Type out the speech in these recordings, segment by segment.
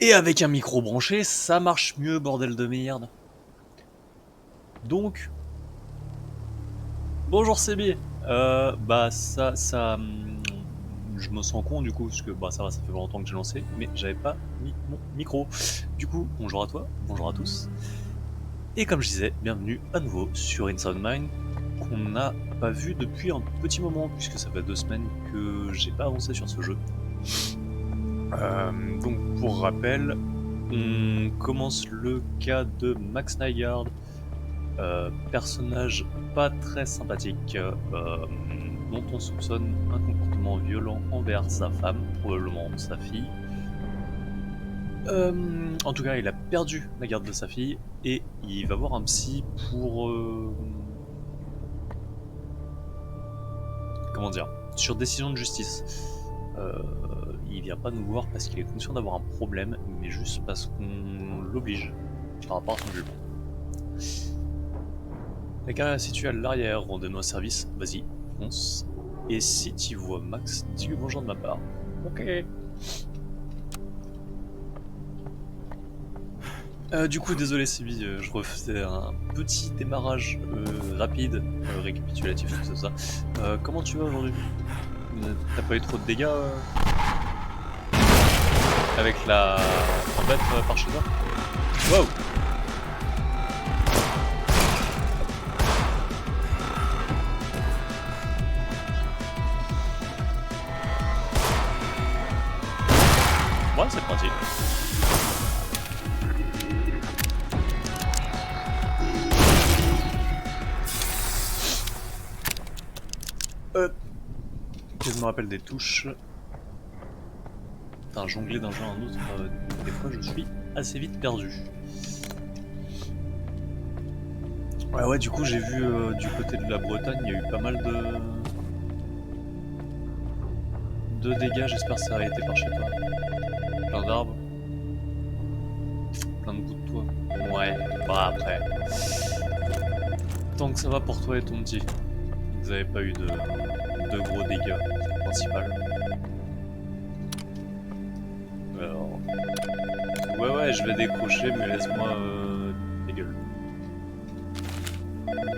Et avec un micro branché, ça marche mieux, bordel de merde. Donc, bonjour CB. Je me sens con du coup, parce que ça va, ça fait longtemps que j'ai lancé, mais j'avais pas mis mon micro. Du coup, bonjour à toi, bonjour à tous. Et comme je disais, bienvenue à nouveau sur Inside Mind, qu'on n'a pas vu depuis un petit moment, puisque ça fait 2 semaines que j'ai pas avancé sur ce jeu. Donc pour rappel, on commence le cas de Max Nygaard, personnage pas très sympathique, dont on soupçonne un comportement violent envers sa femme, probablement sa fille. En tout cas, il a perdu la garde de sa fille et il va voir un psy pour... comment dire, sur décision de justice. Il vient pas nous voir parce qu'il est conscient d'avoir un problème, mais juste parce qu'on l'oblige par rapport à son jugement. La carrière est située à l'arrière, rendez-nous un service, vas-y, fonce. Et si tu vois Max, dis-lui bonjour de ma part. Ok. Du coup, désolé Sibi, je refaisais un petit démarrage rapide, récapitulatif, tout ça. Comment tu vas aujourd'hui? T'as pas eu trop de dégâts avec la bête par chez toi? Wow! Ouais, c'est pratique. Que je me rappelle des touches. Putain, jongler d'un jeu à un autre, des fois je suis assez vite perdu. Ouais, du coup j'ai vu du côté de la Bretagne, il y a eu pas mal de dégâts, j'espère que ça a été par chez toi. Plein d'arbres. Plein de bouts de toit. Ouais, bah après. Tant que ça va pour toi et ton petit. Vous avez pas eu de gros dégâts, c'est le principal. Alors... Ouais, je vais décrocher, mais laisse-moi des gueules.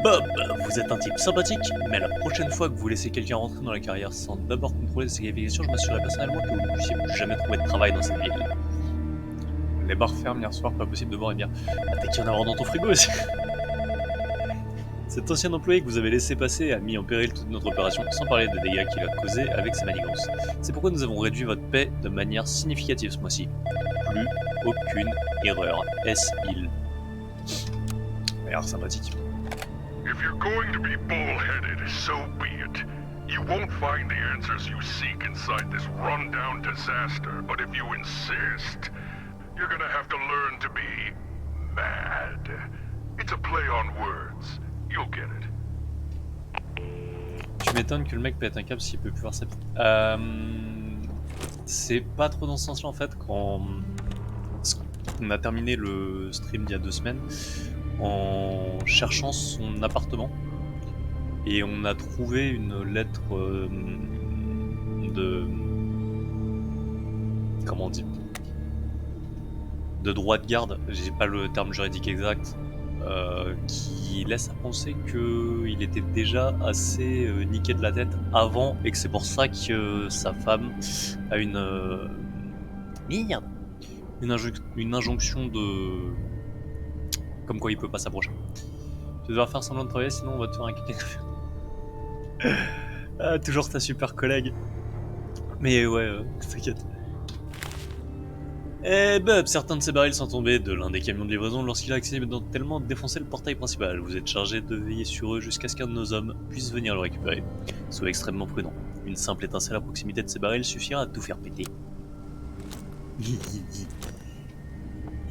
Bob, vous êtes un type sympathique, mais la prochaine fois que vous laissez quelqu'un rentrer dans la carrière sans d'abord contrôler ses qualifications, je m'assurerai personnellement que vous ne puissiez plus jamais trouver de travail dans cette ville. Les bars ferment hier soir, pas possible de boire et bien. T'as qu'il y en a dans ton frigo aussi. Cet ancien employé que vous avez laissé passer a mis en péril toute notre opération, sans parler des dégâts qu'il a causés avec ses manigances. C'est pourquoi nous avons réduit votre paie de manière significative ce mois-ci. Plus aucune erreur. Est-ce il a l'air sympathique. If you're going to be bullheaded, so be it. You won't find the answers you seek inside this rundown disaster, but if you insist, you're gonna have to learn to be mad. It's a play on words. You'll get it. Tu m'étonnes que le mec pète un câble s'il peut plus voir sa petite. C'est pas trop dans ce sens-là en fait. Quand on a terminé le stream d'il y a 2 semaines, en cherchant son appartement, et on a trouvé une lettre de... Comment on dit ? De droit de garde, j'ai pas le terme juridique exact, qui laisse à penser qu'il était déjà assez niqué de la tête avant et que c'est pour ça que sa femme a une une injonction de comme quoi il peut pas s'approcher. Tu devras faire semblant de travailler sinon on va te faire un kick. Ah, toujours ta super collègue. Mais ouais, t'inquiète. Eh ben, certains de ces barils sont tombés de l'un des camions de livraison lorsqu'il a accidentellement défoncé le portail principal. Vous êtes chargé de veiller sur eux jusqu'à ce qu'un de nos hommes puisse venir le récupérer. Soyez extrêmement prudent. Une simple étincelle à proximité de ces barils suffira à tout faire péter.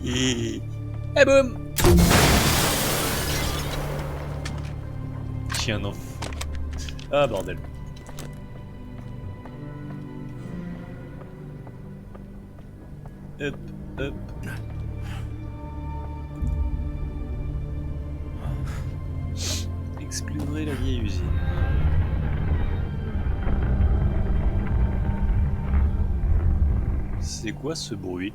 Et boum! Chien enfant. Ah bordel. Hop, hop. Explorer la vieille usine. C'est quoi ce bruit?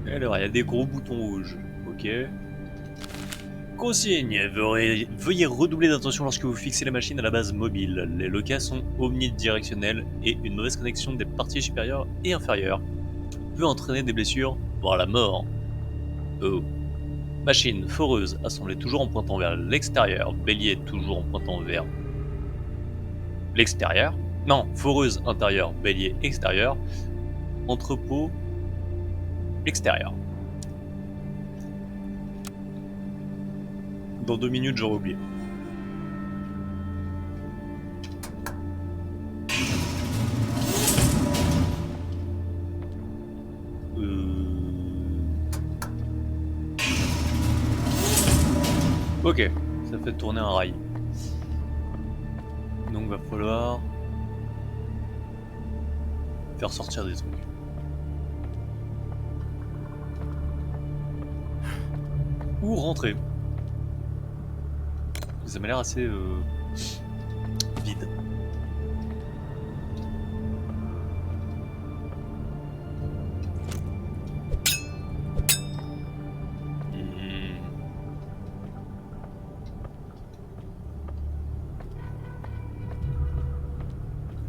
Alors, il y a des gros boutons rouges. Ok. Consigne, veuillez redoubler d'attention lorsque vous fixez la machine à la base mobile. Les locats sont omnidirectionnels et une mauvaise connexion des parties supérieures et inférieures peut entraîner des blessures, voire la mort. Oh. Machine foreuse, assemblée toujours en pointant vers l'extérieur. Bélier, toujours en pointant vers l'extérieur. Non, foreuse intérieure, bélier extérieur. Entrepôt extérieur. Dans 2 minutes, j'aurais oublié. Ok, ça fait tourner un rail. Donc va falloir faire sortir des trucs. Ou rentrer. Ça m'a l'air assez vide.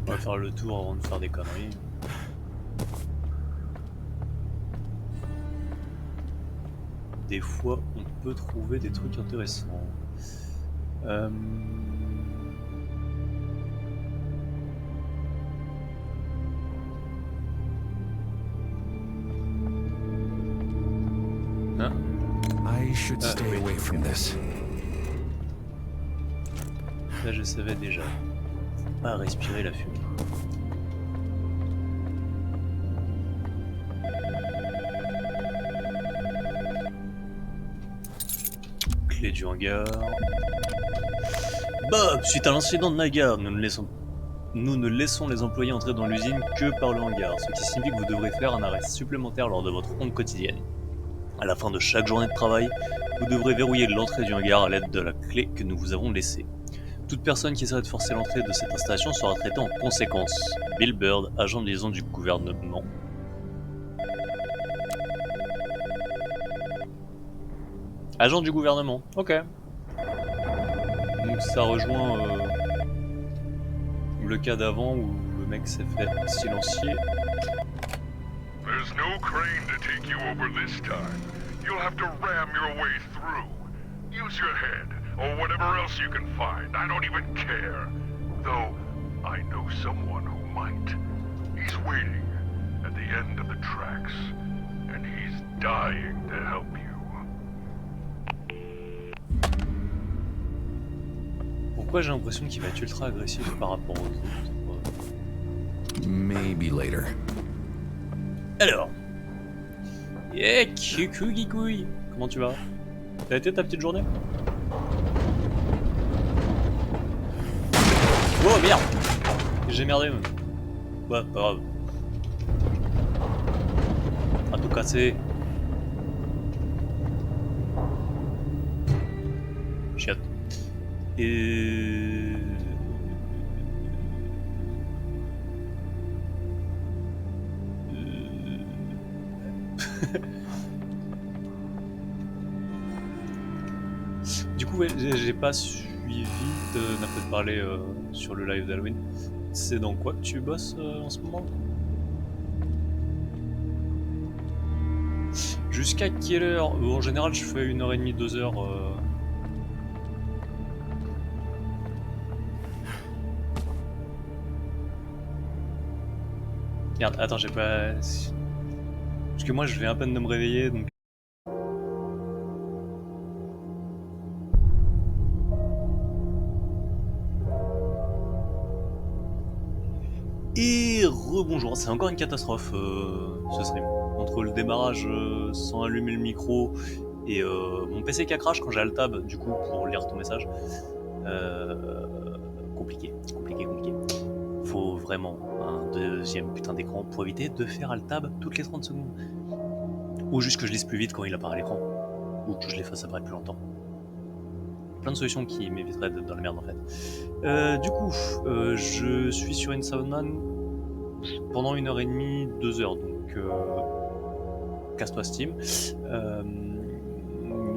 On va faire le tour avant de faire des conneries. Des fois, on peut trouver des trucs intéressants. I should stay oui. away from this. Là, je savais déjà. Pas respirer la fumée. Clé du hangar. Bob, suite à l'incident de Nagar, nous ne laissons les employés entrer dans l'usine que par le hangar, ce qui signifie que vous devrez faire un arrêt supplémentaire lors de votre ronde quotidienne. À la fin de chaque journée de travail, vous devrez verrouiller l'entrée du hangar à l'aide de la clé que nous vous avons laissée. Toute personne qui essaierait de forcer l'entrée de cette installation sera traitée en conséquence. Bill Bird, agent de liaison du gouvernement. Agent du gouvernement, ok. Donc ça rejoint le cas d'avant où le mec s'est fait silencier. There's no crane to take you over this time. You'll have to ram your way through. Use your head, or whatever else you can find. I don't even care. Though, I know someone who might. He's waiting at the end of the tracks, and he's dying to help you. Pourquoi j'ai l'impression qu'il va être ultra agressif par rapport aux autres? Maybe later. Alors. Yeah, couille. Comment tu vas? T'as été ta petite journée? Oh merde! J'ai merdé même. Ouais, pas grave. À tout casser. Chiotte. Et... Du coup, ouais, j'ai pas suivi, n'a peut-être parlé sur le live d'Halloween. C'est dans quoi que tu bosses en ce moment? Jusqu'à quelle heure? En général, je fais 1h30, 2h. Merde, attends, j'ai pas... Parce que moi, je viens à peine de me réveiller, donc... Et rebonjour, c'est encore une catastrophe ce stream. Entre le démarrage sans allumer le micro et mon PC qui a crash quand j'ai le tab du coup pour lire ton message. Compliqué. Faut vraiment un deuxième putain d'écran pour éviter de faire alt tab toutes les 30 secondes. Ou juste que je lise plus vite quand il apparaît à l'écran. Ou que je les fasse apparaître plus longtemps. Plein de solutions qui m'éviteraient d'être dans la merde en fait. Du coup, je suis sur InSoundMan pendant 1h30, 2h, donc casse-toi Steam,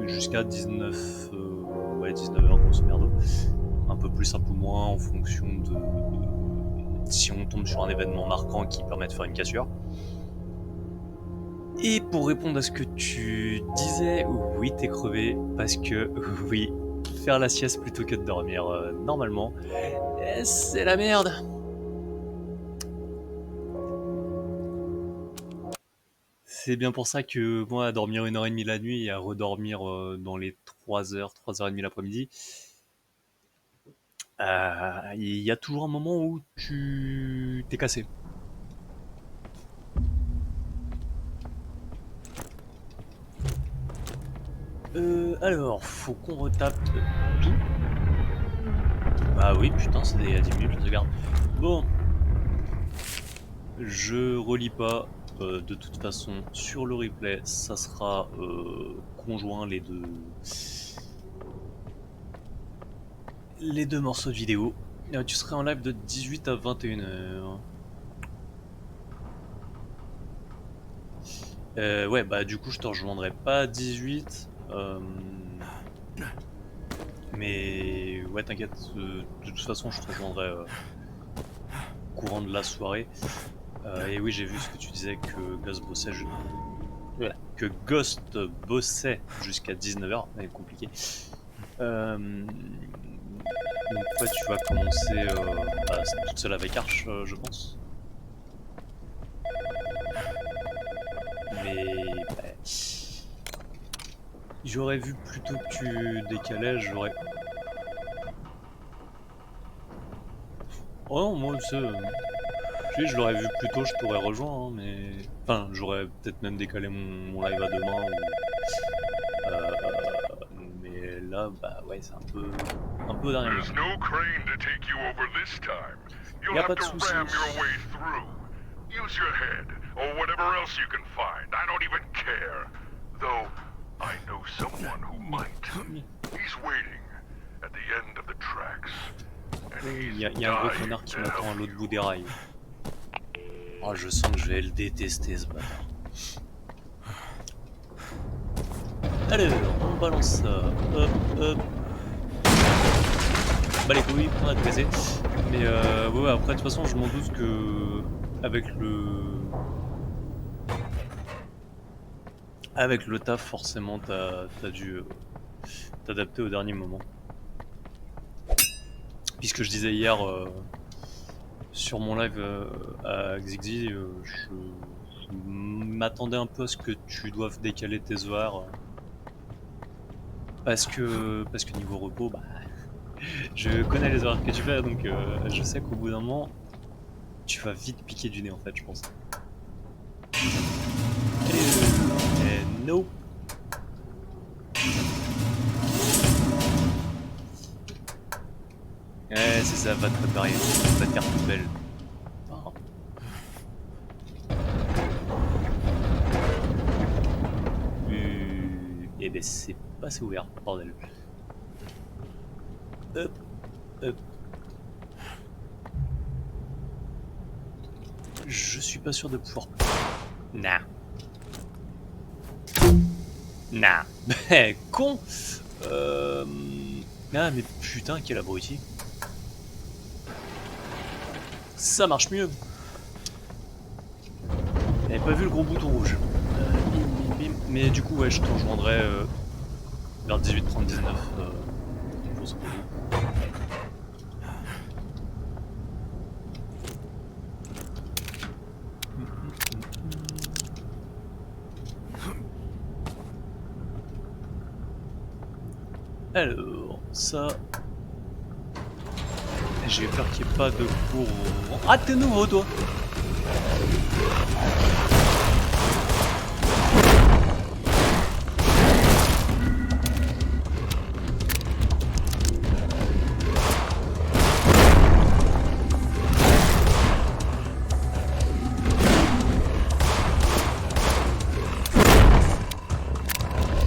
jusqu'à 19h grosso merdo. Un peu plus, un peu moins en fonction de si on tombe sur un événement marquant qui permet de faire une cassure. Et pour répondre à ce que tu disais, oui t'es crevé, parce que oui, faire la sieste plutôt que de dormir normalement, c'est la merde. C'est bien pour ça que moi, à dormir 1h30 la nuit et à redormir dans les 3h, 3h30 l'après-midi, il y a toujours un moment où tu t'es cassé. Alors, faut qu'on retape tout. Bah oui, putain, c'est à 10 minutes, regarde. Bon. Je relis pas. De toute façon, sur le replay, ça sera conjoint les deux morceaux de vidéo. Tu serais en live de 18 à 21h. Ouais, bah du coup, je te rejoindrai pas à 18. Mais ouais, t'inquiète. De toute façon, je te rejoindrai courant de la soirée. Et oui, j'ai vu ce que tu disais que Ghost bossait jusqu'à 19h, c'est compliqué. Donc ouais, tu vas commencer toute seule avec Arch, je pense. Mais j'aurais vu plutôt que tu décalais, j'aurais... Oh non, moi je l'aurais vu plus tôt, je t'aurais rejoint, hein, mais... Enfin, j'aurais peut-être même décalé mon live à demain, ou... mais là, bah ouais, c'est un peu dernier moment. Y a pas de soucis. Use your head, or whatever else you can find. I don't even care. Though, I know someone who might. He's waiting at the end of the tracks. Il y a un gros connard qui m'attend à l'autre bout des rails. Oh, je sens que je vais le détester, ce bâtard. Alors, on balance ça. Hop. Bah les couilles, on a tout cassé. Mais ouais, après, de toute façon, je m'en doute que... Avec le taf, forcément, t'as dû t'adapter au dernier moment. Puisque je disais hier sur mon live à Xixi, je m'attendais un peu à ce que tu doives décaler tes horaires. Parce que niveau repos, bah, je connais les horaires que tu fais, donc je sais qu'au bout d'un moment, tu vas vite piquer du nez en fait, je pense. Et nope. Ouais, c'est ça, va te préparer, va te faire toute belle. Enfin, et ben c'est pas assez ouvert, bordel. Hop, hop. Je suis pas sûr de pouvoir. Nah. Nah. Con. Ah mais putain quel abruti. Ça marche mieux. J'avais pas vu le gros bouton rouge. Bim, bim, bim. Mais du coup ouais je te rejoindrai vers 18h30-19 pour ce coup. Alors, ça... J'ai peur qu'il n'y ait pas de cours... Ah, t'es nouveau, toi!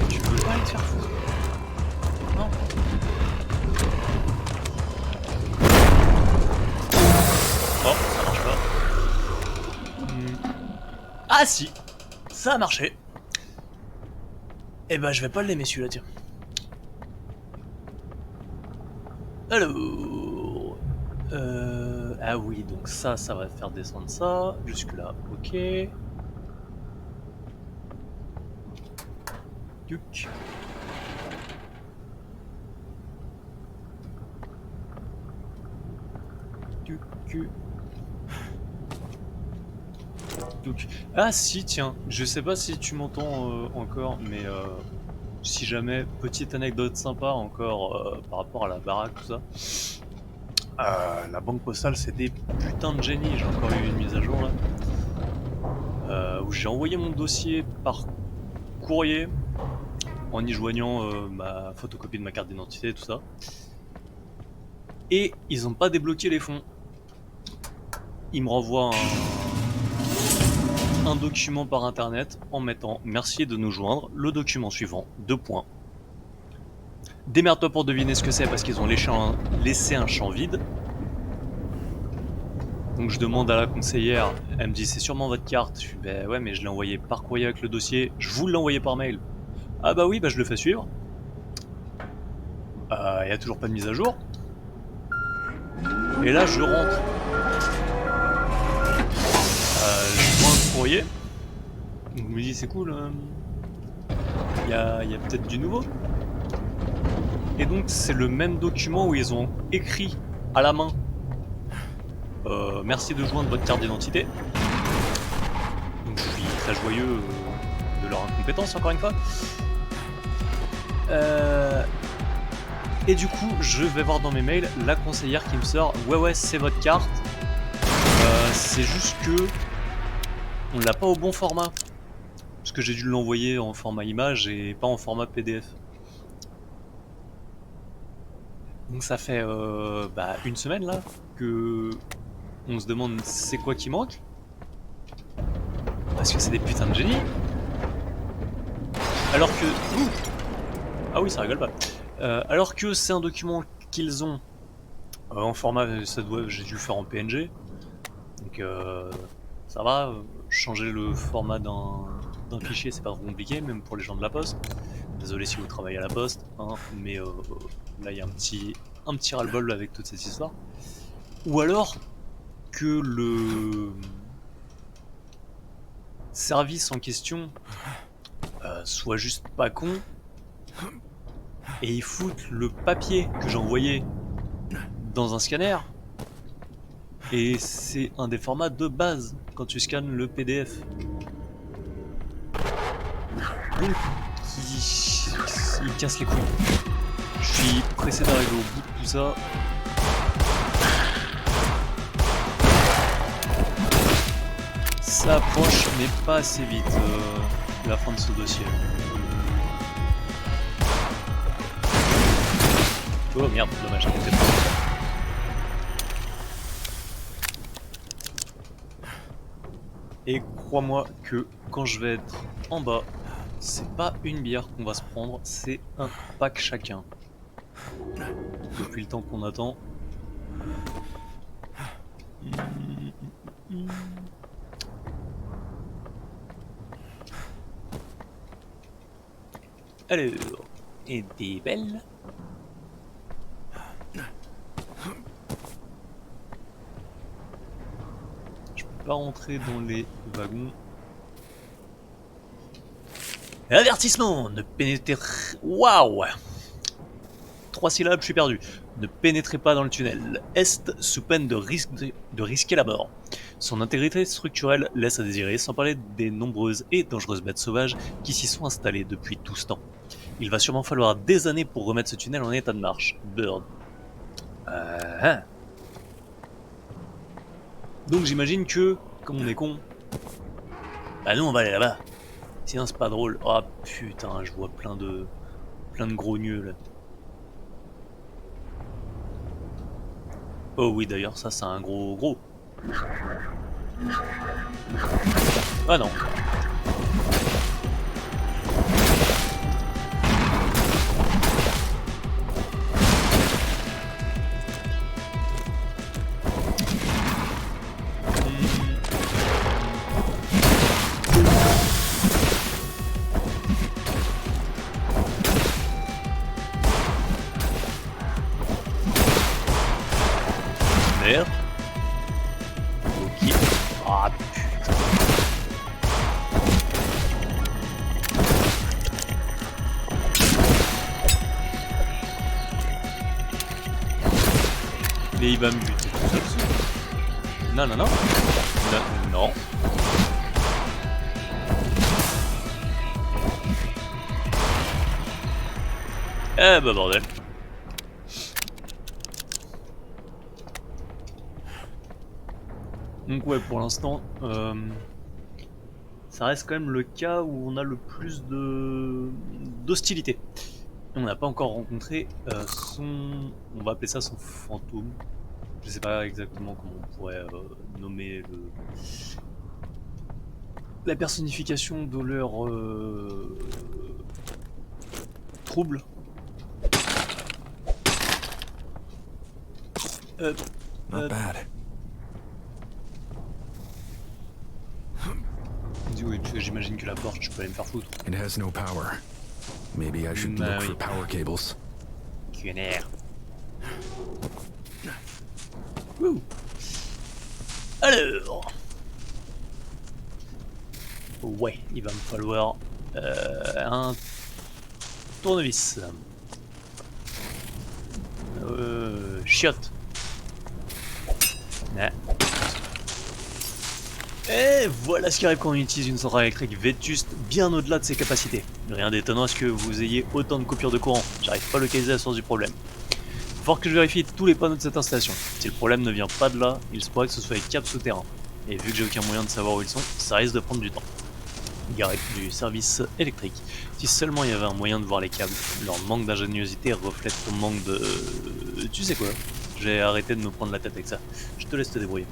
Tu peux pas aller te faire foutre? Non? Oh, ça marche pas. Ah si! Ça a marché! Eh ben je vais pas l'aimer celui-là, tiens. Alors... Ah oui, donc ça va faire descendre ça. Jusque là, ok. Yuck. Donc, ah si tiens, je sais pas si tu m'entends encore, mais si jamais, petite anecdote sympa encore par rapport à la baraque, tout ça. La banque postale c'est des putains de génies, j'ai encore eu une mise à jour là. Où j'ai envoyé mon dossier par courrier en y joignant ma photocopie de ma carte d'identité, tout ça. Et ils ont pas débloqué les fonds. Ils me renvoient un document par internet en mettant merci de nous joindre, le document suivant, 2 points. Démerde-toi pour deviner ce que c'est parce qu'ils ont laissé un champ vide. Donc je demande à la conseillère, elle me dit c'est sûrement votre carte. Je suis bah ouais mais je l'ai envoyé par courrier avec le dossier, je vous l'ai envoyé par mail. Ah bah oui bah je le fais suivre. Y a toujours pas de mise à jour. Et là je rentre. Je prends un courrier. Donc je me dis c'est cool. Y a peut-être du nouveau. Et donc c'est le même document où ils ont écrit à la main merci de joindre votre carte d'identité. Donc je suis très joyeux de leur incompétence encore une fois. Et du coup je vais voir dans mes mails la conseillère qui me sort ouais c'est votre carte. C'est juste que on l'a pas au bon format. Parce que j'ai dû l'envoyer en format image et pas en format PDF. Donc ça fait une semaine là que on se demande c'est quoi qui manque. Parce que c'est des putains de génies. Alors que... Ah oui ça rigole pas. Alors que c'est un document qu'ils ont en format... j'ai dû le faire en PNG. Donc ça va, changer le format d'un fichier c'est pas trop compliqué, même pour les gens de la poste. Désolé si vous travaillez à la poste, hein, mais là il y a un petit ras-le-bol avec toute cette histoire. Ou alors que le service en question soit juste pas con et ils foutent le papier que j'ai envoyé dans un scanner Et c'est un des formats de base quand tu scannes le PDF. Donc, il casse les couilles. Je suis pressé d'arriver au bout de tout ça. Ça approche, mais pas assez vite, la fin de ce dossier. Oh merde, dommage, j'étais pas. Et crois-moi que quand je vais être en bas, c'est pas une bière qu'on va se prendre, c'est un pack chacun. Depuis le temps qu'on attend. Alors, et des belles. Je peux pas rentrer dans les wagons. Avertissement, ne pénétrez... Waouh! 3 syllabes, je suis perdu. Ne pénétrez pas dans le tunnel Est sous peine de risquer la mort. Son intégrité structurelle laisse à désirer, sans parler des nombreuses et dangereuses bêtes sauvages qui s'y sont installées depuis tout ce temps. Il va sûrement falloir des années pour remettre ce tunnel en état de marche. Bird. Donc j'imagine que, comme on est con, bah nous on va aller là-bas. Sinon c'est pas drôle. Oh putain, je vois plein de grogneux là. Oh oui d'ailleurs ça c'est un gros. Ah non. Merde. Ok. Ah putain. Mais il va me buter tout seul. Non. Non. Eh bah bordel. Donc ouais, pour l'instant, ça reste quand même le cas où on a le plus d'hostilité. On n'a pas encore rencontré son... On va appeler ça son fantôme. Je sais pas exactement comment on pourrait nommer la personnification de leur trouble. Not bad. Oui, parce que j'imagine que la porte, je peux aller me faire foutre. It has no power. Maybe I should Bah look oui. for power cables. QNR. Wouh. Alors. Ouais, il va me falloir un tournevis. Chiotte. Ouais. Et voilà ce qui arrive quand on utilise une centrale électrique vétuste bien au-delà de ses capacités. Rien d'étonnant à ce que vous ayez autant de coupures de courant. J'arrive pas à localiser la source du problème. Faut que je vérifie tous les panneaux de cette installation. Si le problème ne vient pas de là, il se pourrait que ce soit les câbles souterrains. Et vu que j'ai aucun moyen de savoir où ils sont, ça risque de prendre du temps. Garec du service électrique. Si seulement il y avait un moyen de voir les câbles. Leur manque d'ingéniosité reflète ton manque de... Tu sais quoi? J'ai arrêté de me prendre la tête avec ça. Je te laisse te débrouiller.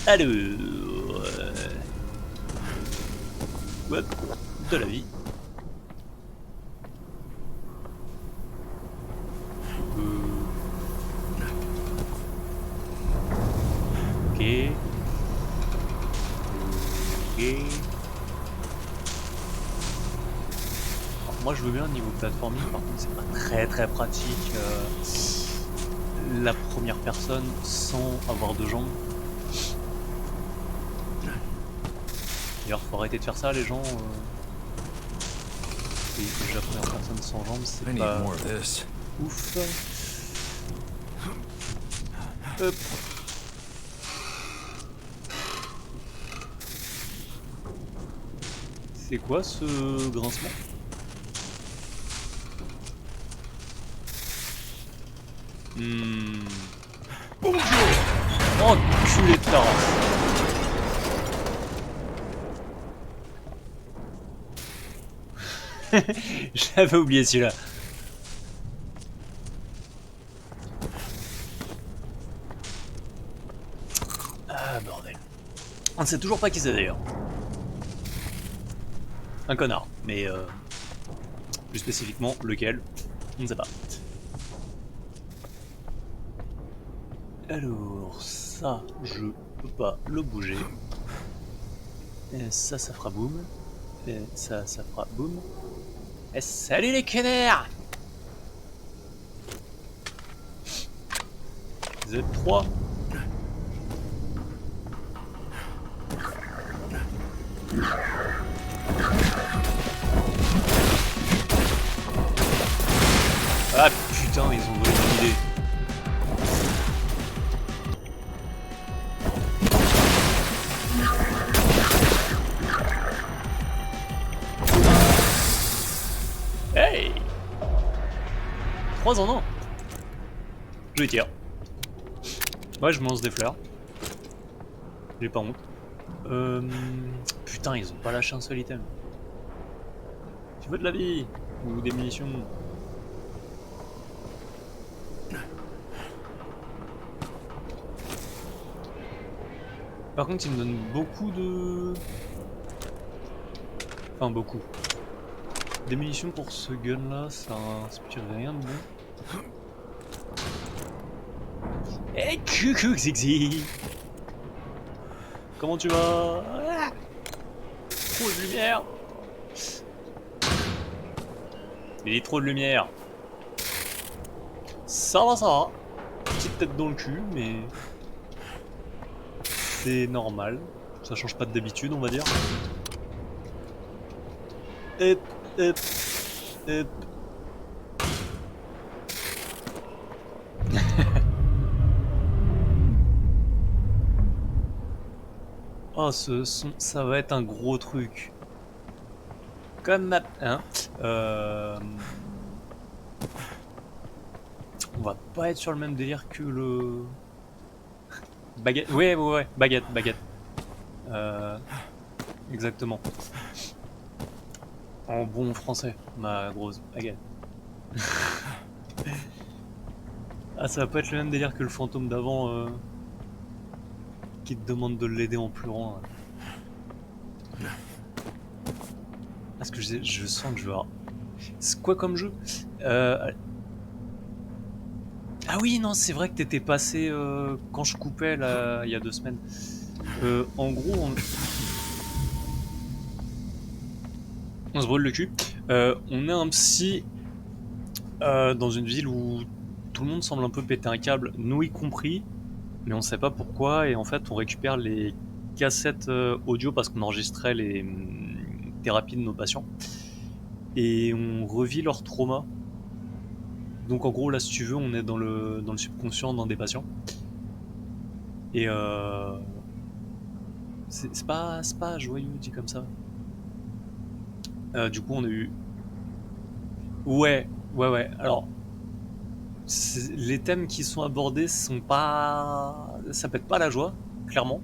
Alors... Hop, de la vie. Ok. Alors, moi je veux bien au niveau plateforming, par contre c'est pas très pratique la première personne sans avoir de jambes. D'ailleurs faut arrêter de faire ça les gens. déjà première personne sans jambes, I c'est need pas more of this. ouf. Hop. C'est quoi ce grincement? Oh, culé de ta race. J'avais oublié celui-là. Ah bordel. On ne sait toujours pas qui c'est d'ailleurs. Un connard, mais plus spécifiquement lequel, on ne sait pas. Alors ça, je peux pas le bouger. Et ça fera boum. Et ça fera boum. Et salut les connards! Z3. Ah putain, ils ont volé mon idée. Hey! 3 en 1. Je les tire. Ouais, je me lance des fleurs. J'ai pas honte. Putain, ils ont pas lâché un seul item. Tu veux de la vie? Ou des munitions? Par contre, ils me donnent beaucoup de... Enfin, beaucoup. Des munitions pour ce gun là, ça inspire rien de bon. Eh, coucou Zigzy! Comment tu vas? Ah, trop de lumière! Il y a trop de lumière. Ça va, ça va. Petite tête dans le cul, mais... c'est normal. Ça change pas d'habitude, on va dire. Hop, hop, hop. Oh, ce son, ça va être un gros truc. Comme ma... Hein, on va pas être sur le même délire que le... Baguette. Ouais, baguette. Exactement. En bon français, ma grosse baguette. Ah, ça va pas être le même délire que le fantôme d'avant qui te demande de l'aider en pleurant. Parce que je sens que je vais avoir... C'est quoi comme jeu? Ah oui, non, c'est vrai que t'étais passé quand je coupais là, il y a 2 semaines. En gros, on se brûle le cul. On est un psy dans une ville où tout le monde semble un peu péter un câble, nous y compris, mais on sait pas pourquoi. Et en fait, on récupère les cassettes audio parce qu'on enregistrait les thérapies de nos patients. Et on revit leur trauma. Donc en gros, là, si tu veux, on est dans le subconscient d'un des patients. Et c'est pas joyeux dit comme ça. Du coup, on a eu... Ouais. Alors, les thèmes qui sont abordés sont pas... Ça pète pas la joie, clairement.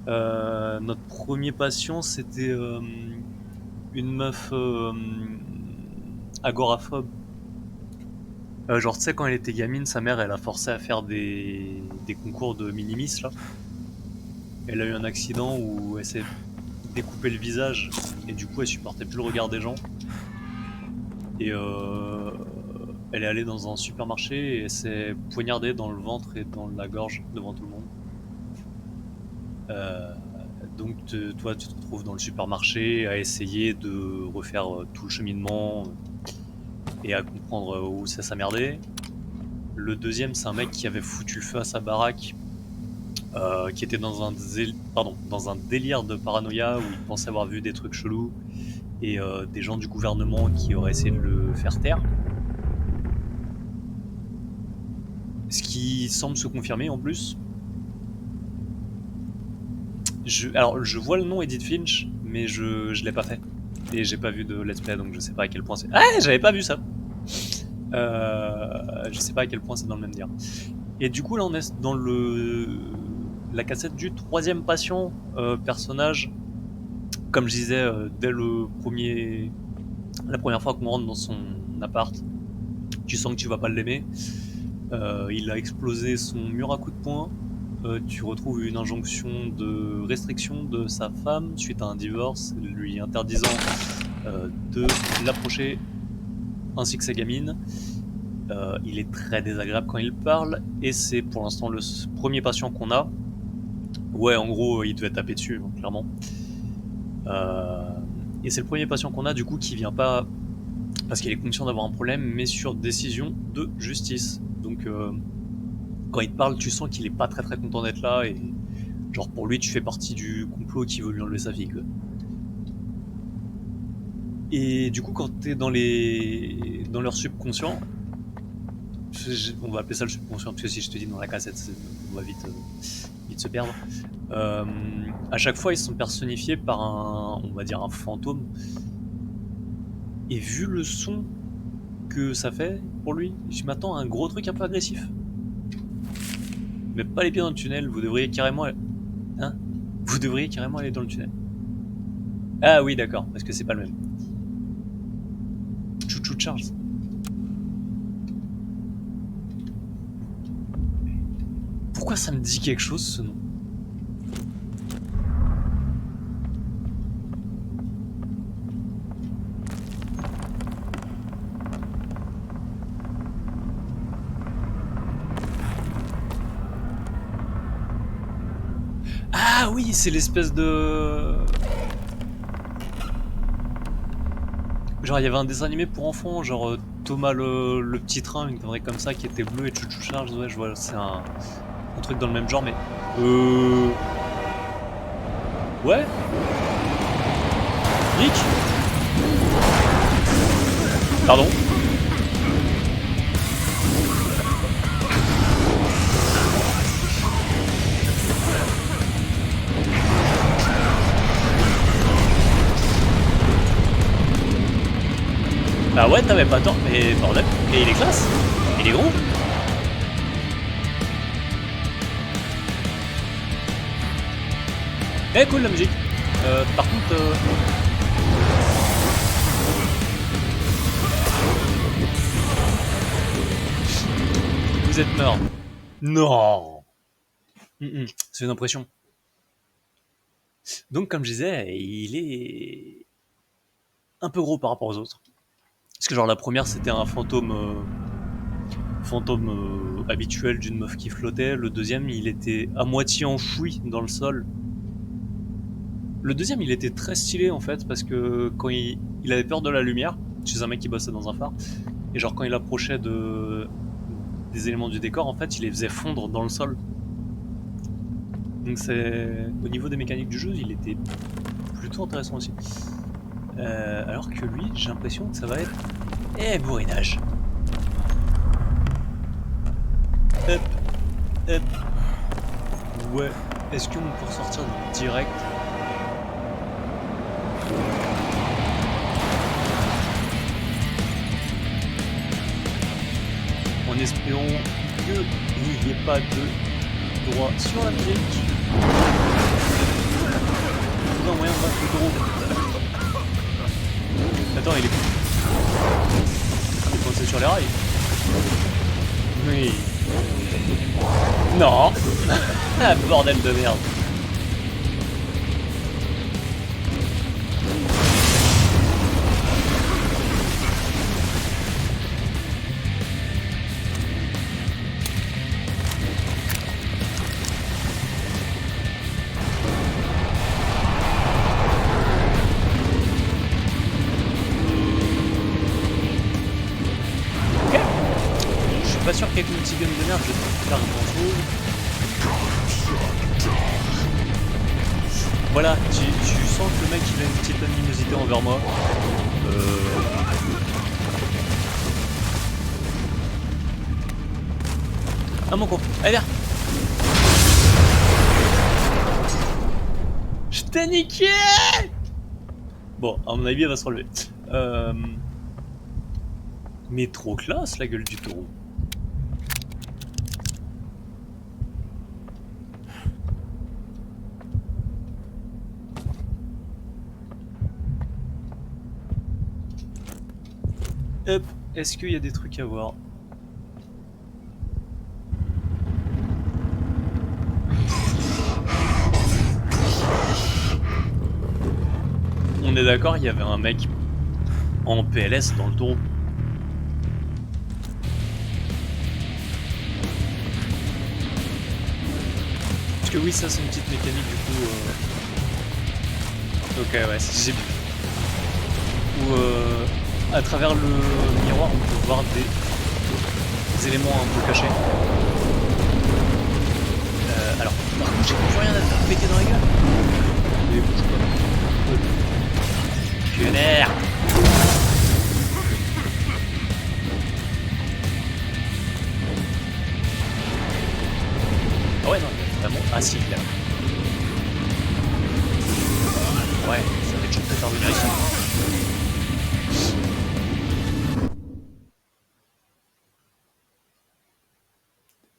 Notre premier patient, c'était une meuf agoraphobe. Genre, tu sais, quand elle était gamine, sa mère, elle a forcé à faire des concours de minimis, là. Elle a eu un accident où elle s'est découpé le visage, et du coup, elle supportait plus le regard des gens. Et elle est allée dans un supermarché et elle s'est poignardée dans le ventre et dans la gorge devant tout le monde. Donc toi tu te retrouves dans le supermarché à essayer de refaire tout le cheminement et à comprendre où ça s'est merdé. Le deuxième, c'est un mec qui avait foutu le feu à sa baraque, qui était dans un délire de paranoïa où il pensait avoir vu des trucs chelous et des gens du gouvernement qui auraient essayé de le faire taire. Ce qui semble se confirmer en plus. Alors, je vois le nom Edith Finch, mais je l'ai pas fait. Et j'ai pas vu de let's play, donc je sais pas à quel point c'est... Ah, j'avais pas vu ça. Je sais pas à quel point c'est dans le même dire. Et du coup, là, on est dans la cassette du 3e patient, personnage. Comme je disais, dès la première fois qu'on rentre dans son appart, tu sens que tu vas pas l'aimer. Il a explosé son mur à coups de poing. Tu retrouves une injonction de restriction de sa femme suite à un divorce, lui interdisant de l'approcher ainsi que sa gamine. Il est très désagréable quand il parle, et c'est pour l'instant le premier patient qu'on a. Ouais, en gros, il devait taper dessus, donc, clairement. Et c'est le premier patient qu'on a, du coup, qui vient pas parce qu'il est conscient d'avoir un problème, mais sur décision de justice. Donc, quand il te parle, tu sens qu'il est pas très très content d'être là, et genre pour lui, tu fais partie du complot qui veut lui enlever sa fille, quoi. Et du coup, quand t'es dans leur subconscient, on va appeler ça le subconscient, parce que si je te dis dans la cassette, on va vite se perdre. À chaque fois, ils sont personnifiés par on va dire un fantôme. Et vu le son que ça fait pour lui, je m'attends à un gros truc un peu agressif. Mais pas les pieds dans le tunnel, vous devriez carrément aller... Hein ? Vous devriez carrément aller dans le tunnel. Ah oui, d'accord, parce que c'est pas le même. Chouchou Charles. Pourquoi ça me dit quelque chose, ce nom ? Ah oui, c'est l'espèce de... Genre, il y avait un dessin animé pour enfants, genre Thomas le petit train, une connerie comme ça, qui était bleu, et Chouchou Charles, ouais, je vois, c'est un truc dans le même genre, mais... Ouais. Nick. Pardon. Bah ouais, t'avais pas tort, mais bordel. Et il est classe. Il est gros. Eh, cool la musique. Par contre... Vous êtes mort. Non. C'est une impression. Donc, comme je disais, il est un peu gros par rapport aux autres. Parce que genre la première, c'était un fantôme habituel d'une meuf qui flottait. Le deuxième, il était à moitié enfoui dans le sol. Le deuxième, il était très stylé en fait, parce que quand il avait peur de la lumière, chez un mec qui bossait dans un phare, et genre quand il approchait des éléments du décor, en fait, il les faisait fondre dans le sol. Donc au niveau des mécaniques du jeu, il était plutôt intéressant aussi. Alors que lui, j'ai l'impression que ça va être... bourrinage. Hop, hop. Ouais, est-ce qu'on peut ressortir direct ? En espérant qu'il n'y ait pas de droit sur la musique. Trouver un moyen de battre le gros. Attends, il est coincé sur les rails. Oui. Non. Ah, bordel de merde. Pas sûr qu'avec une petite gun de merde je vais faire grand chose. Voilà, tu sens que le mec il a une petite animosité envers moi. Ah mon con, allez viens. Je t'ai niqué. Bon, à mon avis elle va se relever. Mais trop classe la gueule du taureau. Hop, est-ce qu'il y a des trucs à voir? On est d'accord, il y avait un mec en PLS dans le taureau. Parce que oui, ça c'est une petite mécanique du coup. Ok, ouais, j'ai vu. Où à travers le miroir, on peut voir des éléments un peu cachés. Alors, par contre, j'ai plus rien à te faire péter dans la gueule. Mais bouge pas. Connard! Ah ouais, non, vraiment. Ah si, là. Ouais, ça va être chaud de faire venir ici.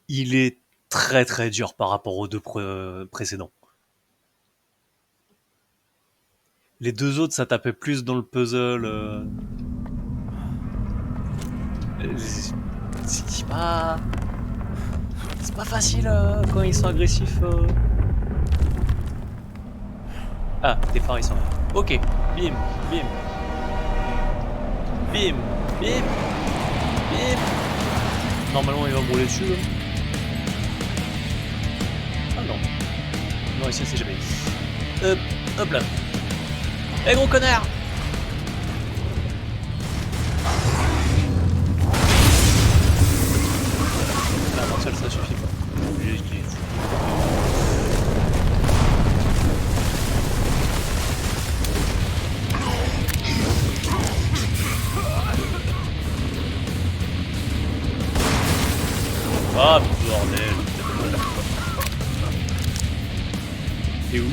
Il est très très dur par rapport aux deux précédents. Les deux autres, ça tapait plus dans le puzzle. C'est pas... C'est pas facile quand ils sont agressifs. Ah, tes phares ils sont là. Ok, bim, bim. Bim, bim, bim. Normalement il va me rouler dessus là. Ah non. Non, ici c'est jamais. Hop là. Eh gros connard! Ah non, ça suffit pas. Ah bordel! T'es où?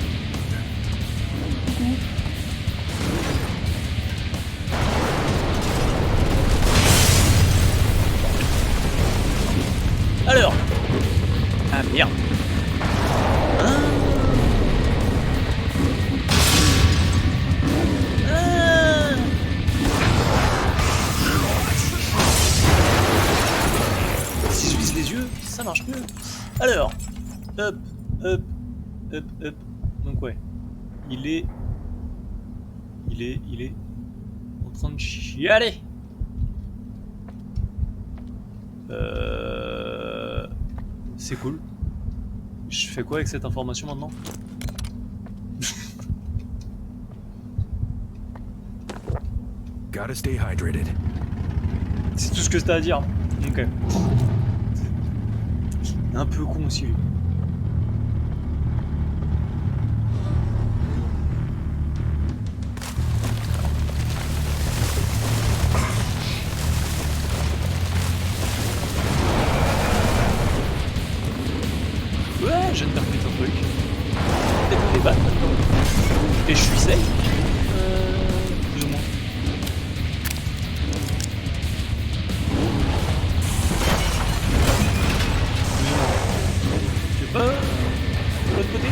Alors. Ah merde. Si je vise les yeux, ça marche mieux. Alors. Hop, hop, hop, hop. Donc ouais. Il est en train de chialer. C'est cool. Je fais quoi avec cette information maintenant? Gotta stay hydrated. C'est tout ce que t'as à dire. Ok. Un peu con aussi lui. Ouais, je viens de percuter un truc. Peut-être des balles maintenant. Et je suis safe. Plus ou moins. Je sais pas. De l'autre côté.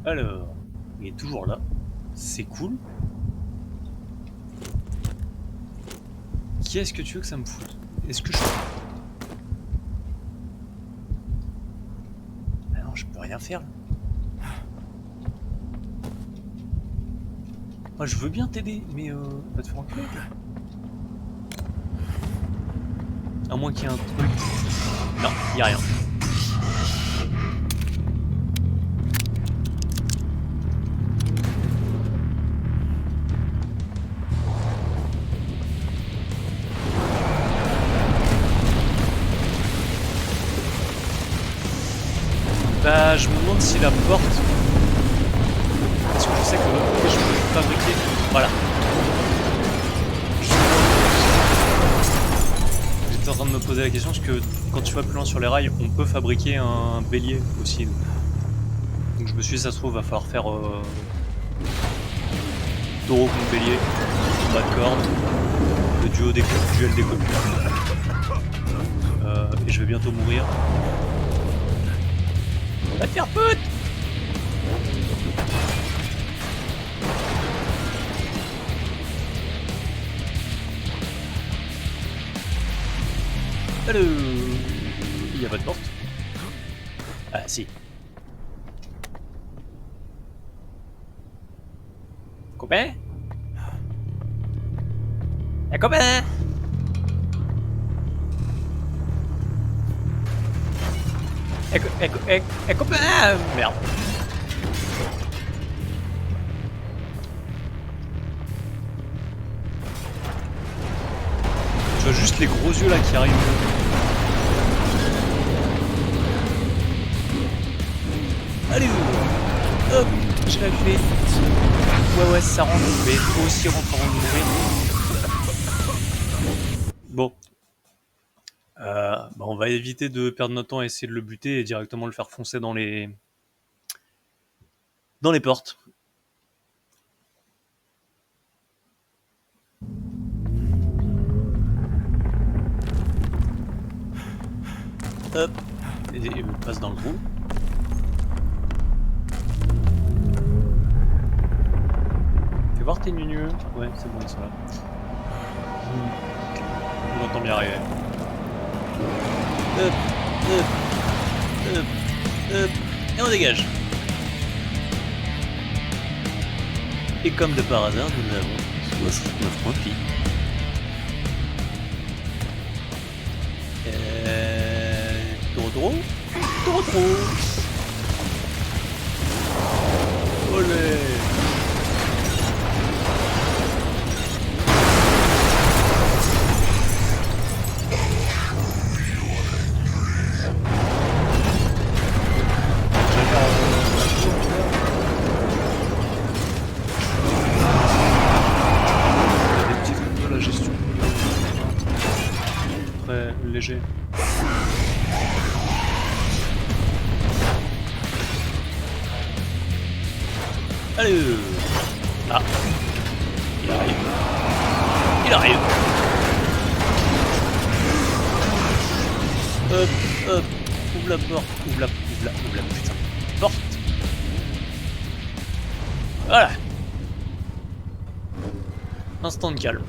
Alors, il est toujours là. C'est cool. Qu'est-ce que tu veux que ça me foute? Est-ce que je... Ah non, je peux rien faire. Moi, je veux bien t'aider, mais va te faire enculer. À moins qu'il y ait un truc. Non, y a rien. Bah, je me demande si la porte. Parce que je sais que je peux fabriquer. Voilà. J'étais en train de me poser la question parce que quand tu vas plus loin sur les rails, on peut fabriquer un bélier aussi. Donc je me suis dit, ça se trouve, va falloir faire taureau contre bélier, combat de cordes, le duel des copines. Et je vais bientôt mourir. Va te faire foutre! Allô? Il y a pas de porte? Ah si. Copain? Eh copain? Copain! Merde. Tu vois juste les gros yeux là qui arrivent. Allez! Hop! J'ai la clé. Ouais, ça rentre. Mais il faut aussi rentrer avant de mourir. Bon. Bah on va éviter de perdre notre temps à essayer de le buter et directement le faire foncer dans les portes. Hop, et il passe dans le trou. Fais voir tes nunueux. Ouais, c'est bon, ils sont là. On entend bien arriver. Hop, et on dégage. Et comme de par hasard, nous avons 69 points de vie. Toro. Olé. Léger. Allez. Ah. Il arrive. Hop. Ouvre la porte. Ouvre la putain. Porte. Voilà. Instant de calme.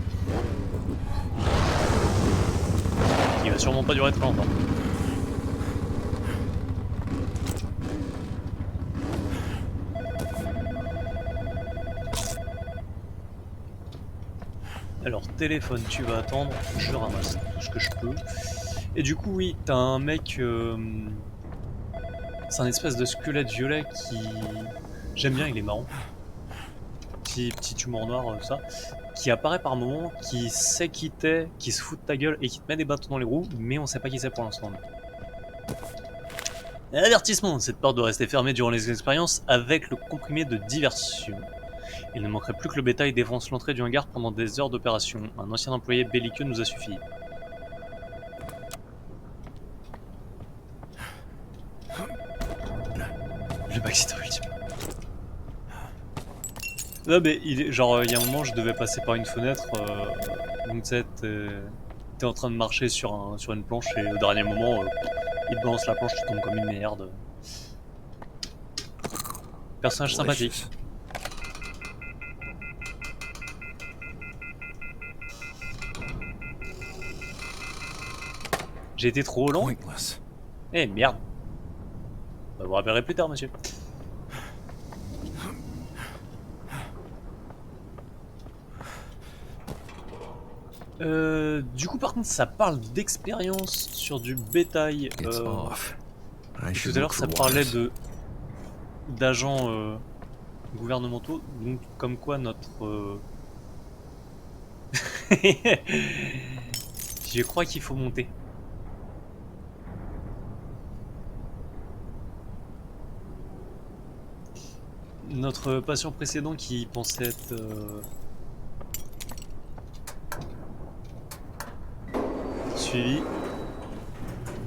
Il va sûrement pas durer très longtemps. Alors téléphone, tu vas attendre, je ramasse tout ce que je peux. Et du coup oui, t'as un mec, c'est un espèce de squelette violet qui... J'aime bien, il est marrant. Petit humour noir, ça. Qui apparaît par moment, qui sait qui t'es, qui se fout de ta gueule et qui te met des bâtons dans les roues, mais on sait pas qui c'est pour l'instant. Avertissement, cette porte doit rester fermée durant les expériences avec le comprimé de diversion. Il ne manquerait plus que le bétail défonce l'entrée du hangar pendant des heures d'opération. Un ancien employé belliqueux nous a suffi. Le backseater ultime. Ah mais il y a un moment je devais passer par une fenêtre, donc tu sais, t'es en train de marcher sur une planche et au dernier moment il te balance la planche, tu tombes comme une merde. Personnage sympathique. J'ai été trop lent. Eh merde. Bah, vous rappellerez plus tard monsieur. Du coup, par contre, ça parle d'expérience sur du bétail. It's off. I Tout should à look l'heure, for ça parlait wires. de d'agents gouvernementaux, donc comme quoi notre... Je crois qu'il faut monter. Notre patient précédent qui pensait être suivi,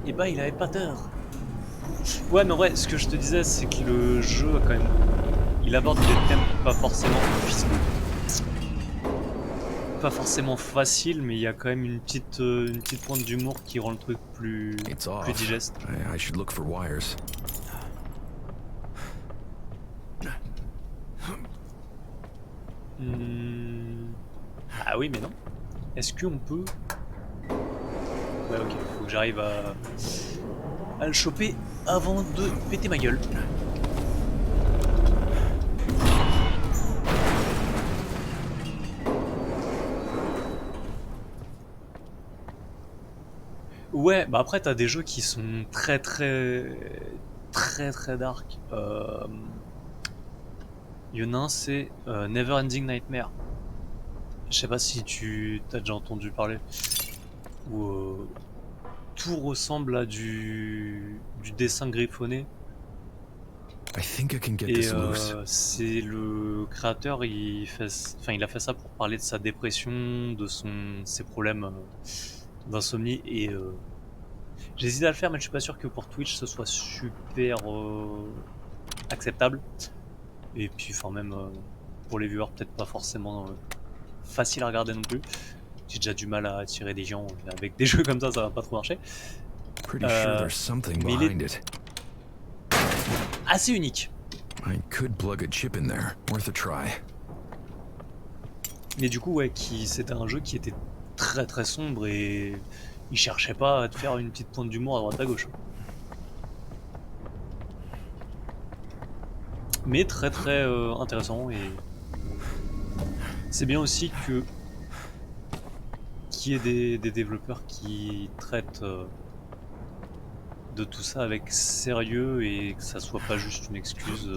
et bah il avait pas tort. Ouais, mais en vrai, ce que je te disais, c'est que le jeu a quand même... Il aborde des thèmes pas forcément fiscaux. Pas forcément facile, mais il y a quand même une petite pointe d'humour qui rend le truc plus It's off. digeste. I should look for wires. Ah oui, mais non. Est-ce qu'on peut... Ouais, ok, faut que j'arrive à le choper avant de péter ma gueule. Ouais, bah après t'as des jeux qui sont très dark. Il y en a un, c'est Neverending Nightmare. Je sais pas si tu t'as déjà entendu parler. Où tout ressemble à du dessin griffonné. I think I can get Et this loose. c'est le créateur, il a fait ça pour parler de sa dépression, de ses problèmes d'insomnie. Et j'hésite à le faire, mais je suis pas sûr que pour Twitch ce soit super acceptable. Et puis, enfin, même pour les viewers, peut-être pas forcément facile à regarder non plus. J'ai déjà du mal à attirer des gens avec des jeux comme ça va pas trop marcher. Pretty sure there's something mais il est behind it. assez unique. I could plug a chip in there. Worth a try. Mais du coup, ouais, c'était un jeu qui était très sombre et il cherchait pas à te faire une petite pointe d'humour à droite à gauche. Mais très intéressant, et c'est bien aussi qu'il y ait des développeurs qui traitent de tout ça avec sérieux et que ça soit pas juste une excuse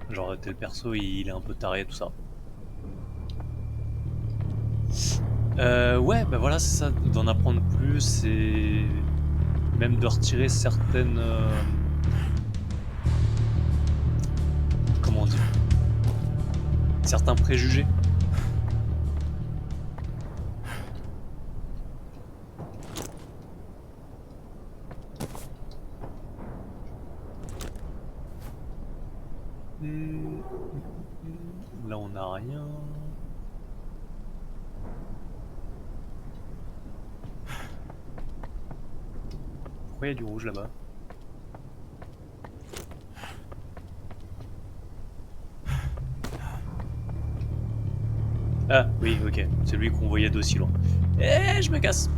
genre tel perso il est un peu taré, tout ça. Ouais, bah voilà, c'est ça, d'en apprendre plus et même de retirer certaines comment dire, certains préjugés. Là on n'a rien. Pourquoi il y a du rouge là-bas? Ah oui, ok, c'est lui qu'on voyait d'aussi loin. Eh, je me casse.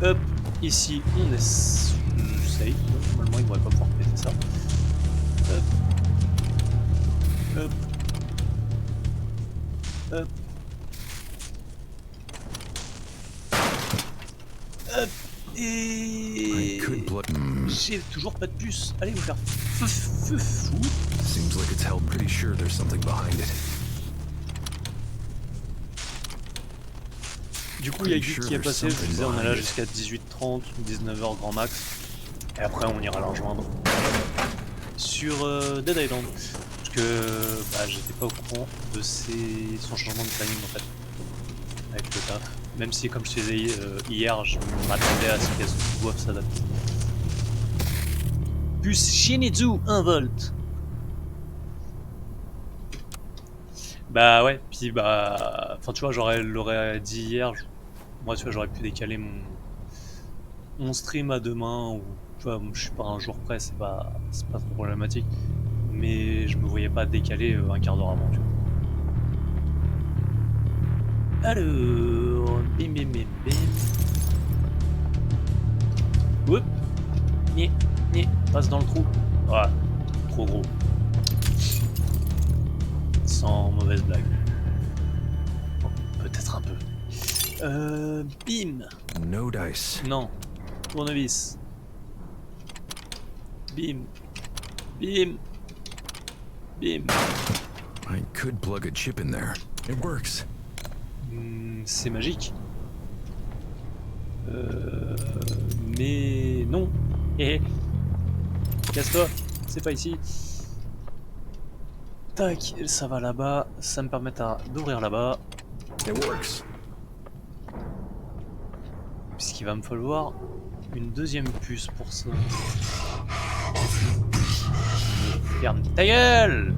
Hop, ici on est safe. Normalement il devrait pas pouvoir péter ça. Hop. Hop. Hop. Hop. I Et could plug. j'ai toujours pas de puce. Allez vous faire fou. Seems like it's held. Pretty sure there's something behind it. Du coup, il y a Guy qui est passé, je disais, on est là jusqu'à 18h30, 19h grand max. Et après, on ira la rejoindre sur Dead Island. Parce que bah, j'étais pas au courant de son changement de planning en fait, avec le taf. Même si, comme je te disais hier, je m'attendais à ce qu'elle doive s'adapter. Puce Shinizu 1 volt. Bah ouais, puis bah... Enfin tu vois, l'aurais dit hier, moi tu vois, j'aurais pu décaler mon stream à demain, ou tu vois, je suis pas un jour près, c'est pas trop problématique. Mais je me voyais pas décaler un quart d'heure avant, tu vois. Alors... Bim. Oups. Passe dans le trou. Voilà, trop gros. sans mauvaise blague. Bon, peut-être un peu. Bim. No dice. Non. Tournevis. Bim. Bim. Bim. I could plug a chip in there. It works. C'est magique. Mais non. Eh. Casse-toi. C'est pas ici. Tac, ça va là-bas. Ça me permettra d'ouvrir là-bas. It works. Puisqu'il va me falloir une deuxième puce pour ça. Ferme ta gueule!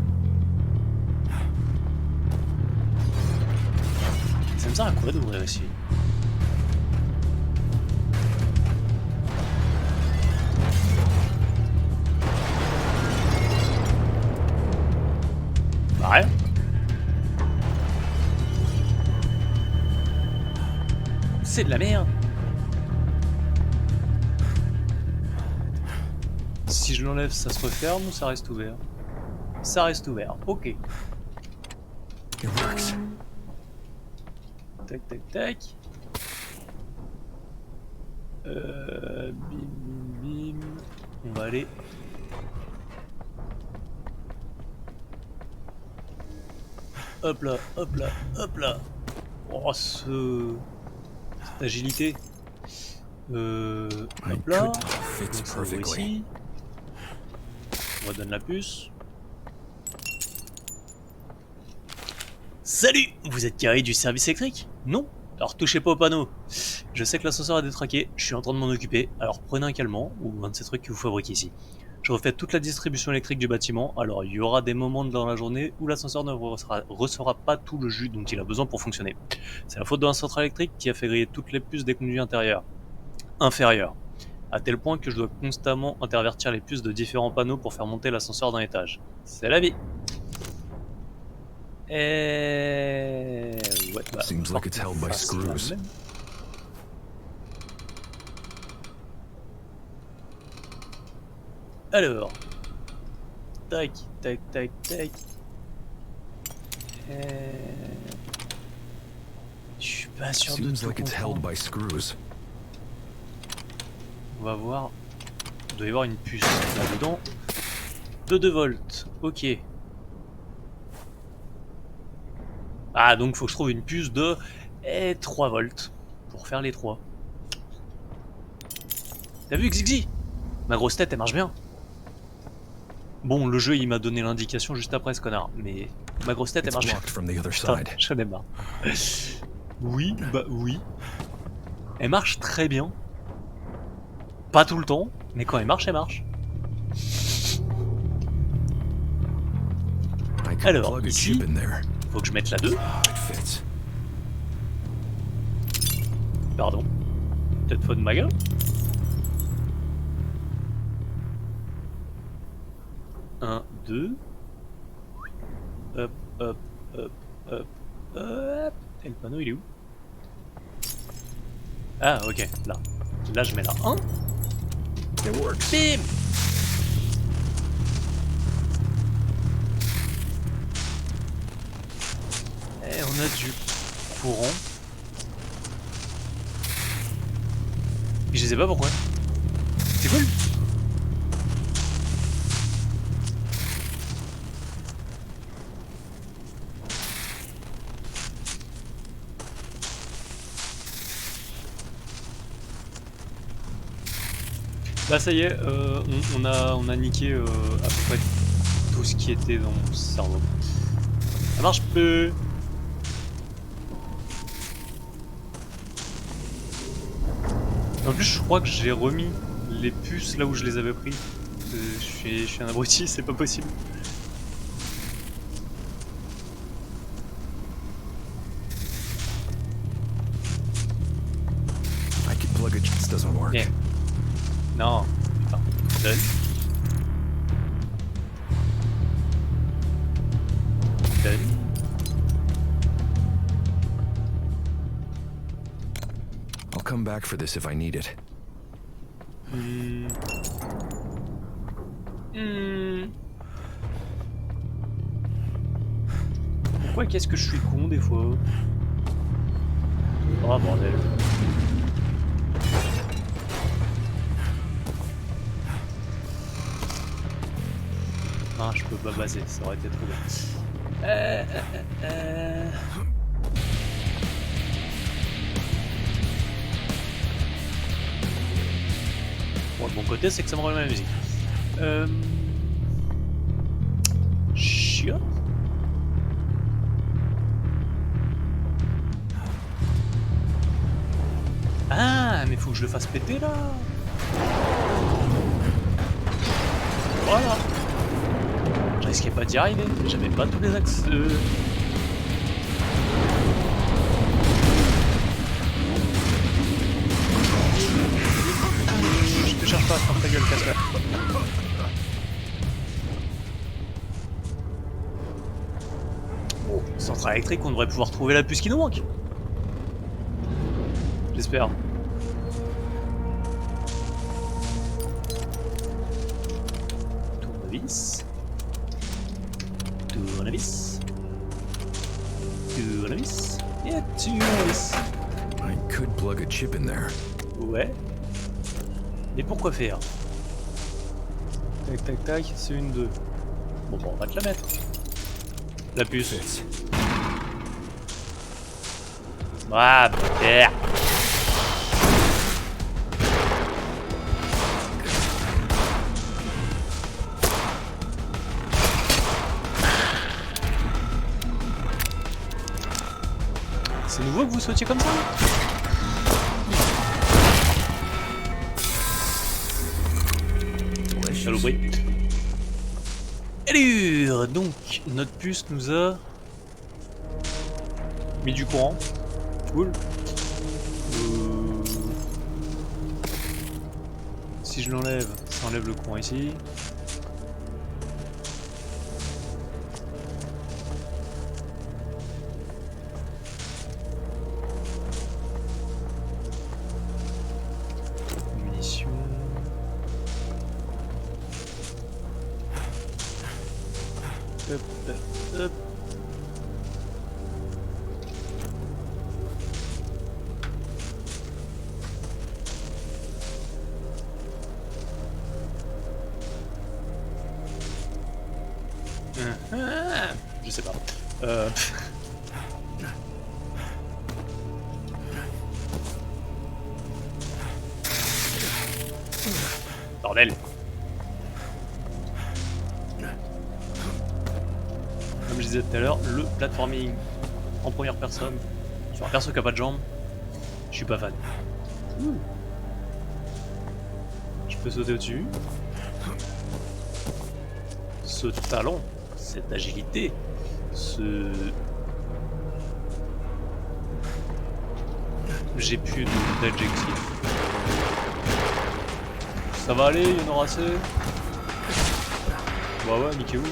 Ça me sert à quoi d'ouvrir ici? Bah rien. C'est de la merde. Si je l'enlève, ça se referme ou ça reste ouvert? Ça reste ouvert, ok. It works. Tac, tac, tac. Bim, bim, bim. On va aller. Hop là, hop là, hop là. Oh, cette agilité. Hop là. Fits Donc ça ouvre perfectly. ici. On redonne la puce. Salut! Vous êtes Carré du service électrique? Non? Alors touchez pas au panneau. Je sais que l'ascenseur est détraqué, je suis en train de m'en occuper, alors prenez un calmant ou un de ces trucs que vous fabriquez ici. Je refais toute la distribution électrique du bâtiment, alors il y aura des moments dans la journée où l'ascenseur ne recevra pas tout le jus dont il a besoin pour fonctionner. C'est la faute d'un central électrique qui a fait griller toutes les puces des conduits inférieurs, à tel point que je dois constamment intervertir les puces de différents panneaux pour faire monter l'ascenseur d'un étage. C'est la vie. Et... ouais, bah, Seems like it's held by screws. Alors, tac, tac, tac, tac. Je suis pas sûr de Seems tout like it's held comprendre. by screws. On va voir. Il doit y avoir une puce là-dedans. De 2 volts. Ok. Ah, donc faut que je trouve une puce de 3 volts. Pour faire les 3. T'as vu, Xixi? Ma grosse tête, elle marche bien. Bon, le jeu, il m'a donné l'indication juste après, ce connard. Mais ma grosse tête, elle It's marche bien. blocked from the other Putain, side. j'en ai marre. Oui, bah oui. Elle marche très bien. Pas tout le temps, mais quand elle marche, elle marche. I could Alors, plug a ici, chip in there. faut que je mette la 2. It fits. Pardon. Peut-être faute de ma gueule. Un, 2. Hop, hop, hop, hop, hop. Et le panneau, il est où? Ah, ok, là. Là, je mets la 1. It works. Bim! Et on a du courant. Mais je sais pas pourquoi. C'est cool. Bah ça y est, on a niqué à peu près tout ce qui était dans mon cerveau. Ça marche plus. En plus, je crois que j'ai remis les puces là où je les avais pris. Je suis un abruti, c'est pas possible. I could plug a chip. This doesn't work. Eh. Non, putain. Donne. Donne. I'll come back for this if I need it. Hmm. Pourquoi qu'est-ce que je suis con des fois? Oh bordel. Ah, je peux pas baser, ça aurait été trop bien. Bon, de mon côté, c'est que ça me remet la musique. Chiotte. Ah, mais faut que je le fasse péter là. Voilà. Je risquais pas d'y arriver, j'avais pas tous les axes. Je te cherche pas, ferme ta gueule, casse-la. Bon, centrale électrique, on devrait pouvoir trouver la puce qui nous manque. J'espère. Tournevis. Tournevis. Tournevis. Et tournevis. I could plug a chip in there. Ouais. Mais pourquoi faire? Tac tac tac, c'est une 2. Bon bah on va te la mettre. La puce. Fits. Ah putain. C'est nouveau que vous sautiez comme ça? Saloperie. Alors, donc, notre puce nous a mis du courant. Cool. Si je l'enlève, ça enlève le courant ici. Munitions. Hop, hop, hop. Je sais pas. Bordel. Comme je disais tout à l'heure, le platforming en première personne sur un perso qui a pas de jambes, je suis pas fan. Je peux sauter au-dessus. Ce talent, cette agilité, j'ai plus d'adjectifs. Ça va aller, il y en aura assez. Bah ouais, niquez-vous.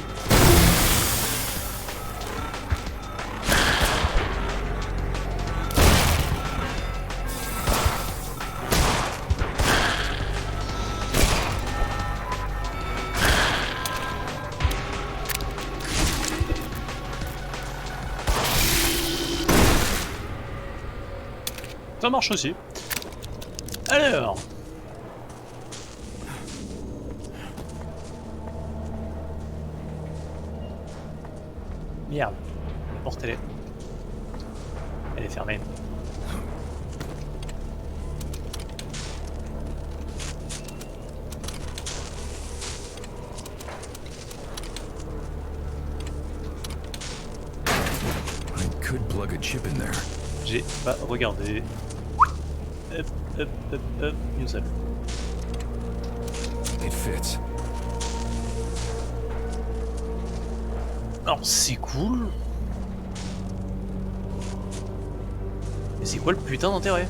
Ça marche aussi. Alors. Merde. La porte elle est fermée. I could plug a chip in there. J'ai pas regardé. Hop, hop, hop, hop, une seule. It fits. Alors c'est cool. Mais c'est quoi le putain d'intérêt?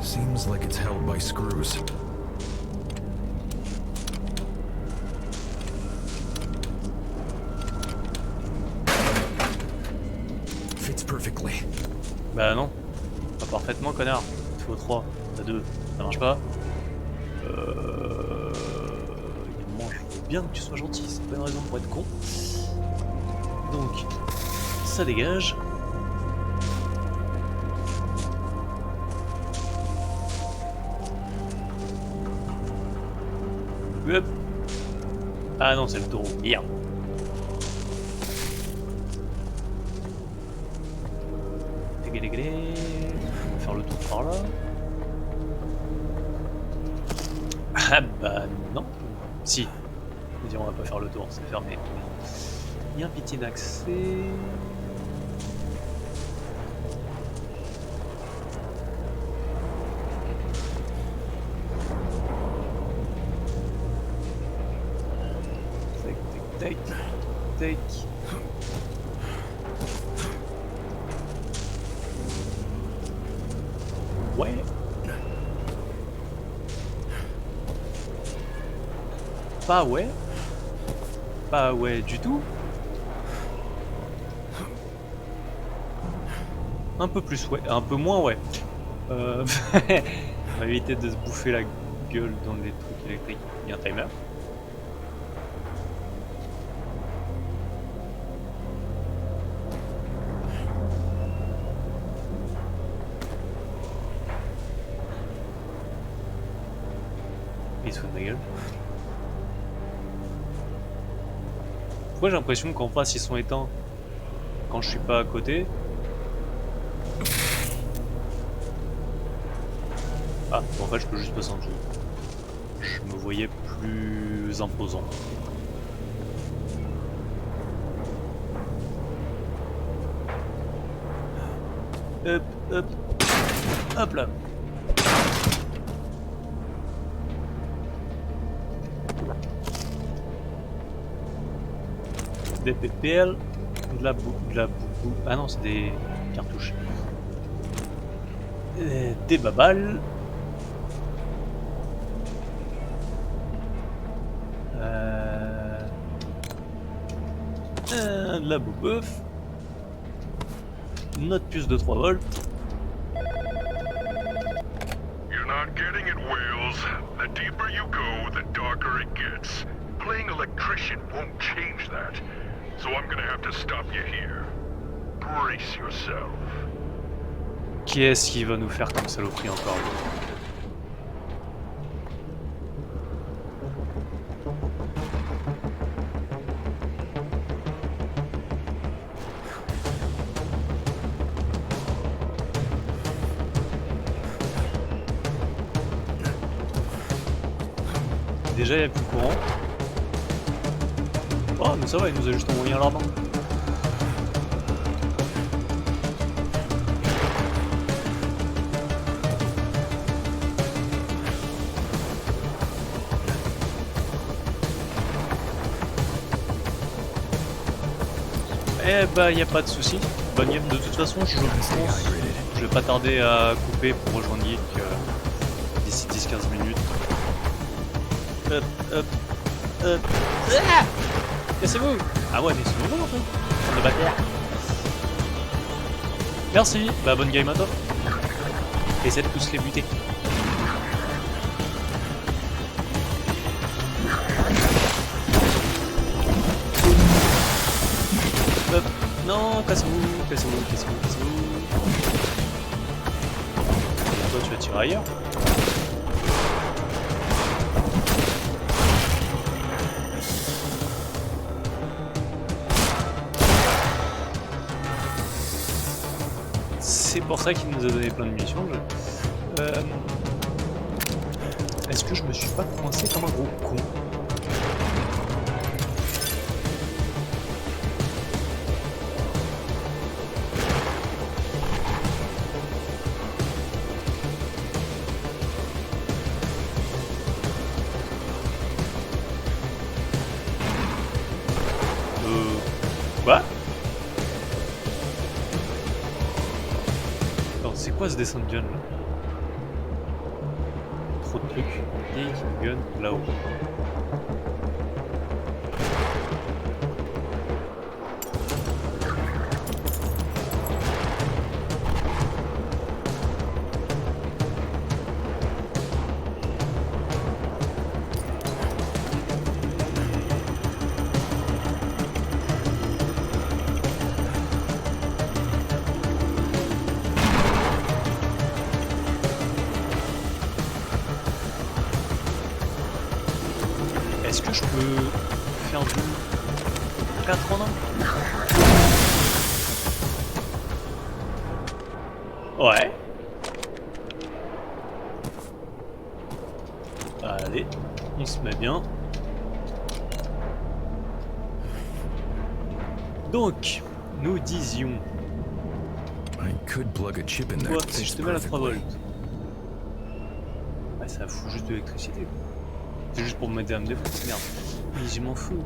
Seems like it's held by screws. Fits perfectly. Bah non. Pas parfaitement connard. Il faut 3, t'as 2. Ça marche pas. Il y a un moment, je veux bien que tu sois gentil, c'est pas une raison pour être con. Donc, ça dégage. Hop. Ah non, c'est le taureau. Merde. On va faire le tour par là. Ah bah non. Si. Je veux dire, on va pas faire le tour, c'est fermé. Il y a un petit accès. Tac, tac, tac, tac. Ouais. Pas ouais. Pas ouais du tout. Un peu plus ouais, un peu moins ouais. On va éviter de se bouffer la gueule dans les trucs électriques. Il y a un timer. Il se fout de ma gueule. Pourquoi j'ai l'impression qu'en face ils sont éteints quand je suis pas à côté? Ah, bon, en fait je peux juste passer en dessous. Je me voyais plus imposant. Hop, hop, hop là. Des PPL, de la boubou. Ah non, c'est des cartouches. Des babales. De la boubouf. Notre puce de 3 volts. You're not getting it, Wales. The deeper you go, the darker it gets. Playing electrician won't change that. So I'm gonna have to stop you here. Brace yourself. Qui est-ce qui va nous faire comme saloperie encore? Déjà il n'y a plus de courant. Oh mais ça va, il nous a juste envoyé un larbin. Eh bah y a pas de souci. Bonne game. De toute façon je pense je vais pas tarder à couper pour rejoindre Geek d'ici 10-15 minutes. Hop hop hop. Ah, cassez-vous. Ah ouais mais c'est nouveau en fait. On est bâtard. Merci, bah bonne game à toi. Essaie de tous les buter. Hop. Non, cassez-vous, cassez-vous, cassez-vous, cassez-vous. Et toi tu vas tirer ailleurs. C'est pour ça qu'il nous a donné plein de munitions. Est-ce que je me suis pas coincé comme un gros con? Quoi? Alors c'est quoi ce dessin de gun là? Trop de trucs. Geek, gun, là-haut. Est-ce que je peux faire du 4 en 1? Ouais. Allez, on se met bien. Donc, nous disions... I could plug a chip in there. Quoi, si je te mets à 3 perfectly. volts. Ouais, ça fout juste de l'électricité. C'est juste pour m'aider à me défoncer, merde. Mais je m'en fous.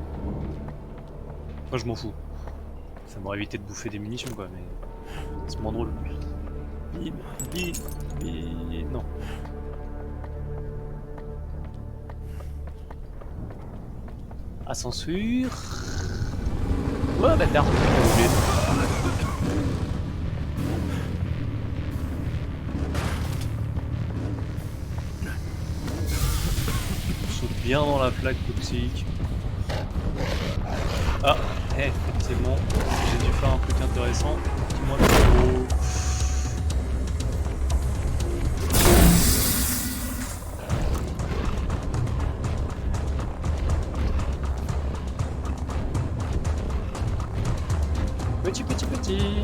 Enfin, je m'en fous. Ça m'aurait évité de bouffer des munitions, quoi, mais... C'est moins drôle. Bim, bim, bim... Non. Ascenseur... Ouais, bâtard. J'ai oublié. Saute bien dans la plaque toxique. Ah, effectivement, j'ai dû faire un truc intéressant. Dis-moi le gros. Petit.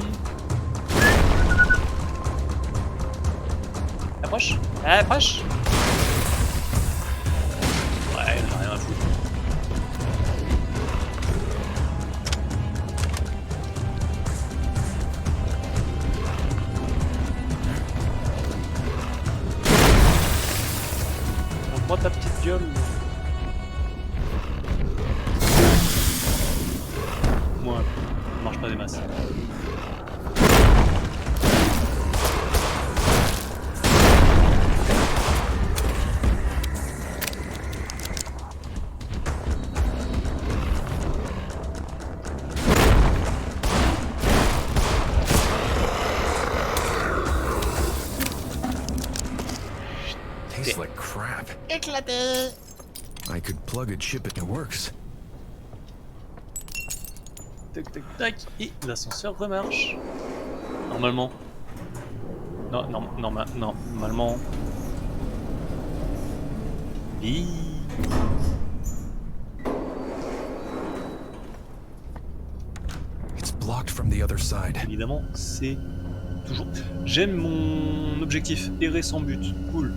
Approche. Approche. Ouais, il en a rien à foutre. Montre-moi ta petite gueule. Moi, ça marche pas des masses. Tastes like crap. Éclaté. I could plug a chip and it works. Tac tac tac, et l'ascenseur remarche. Normalement. Non, normalement. Bim. It's blocked from the other side. Évidemment, c'est toujours... J'aime mon objectif, errer sans but, cool.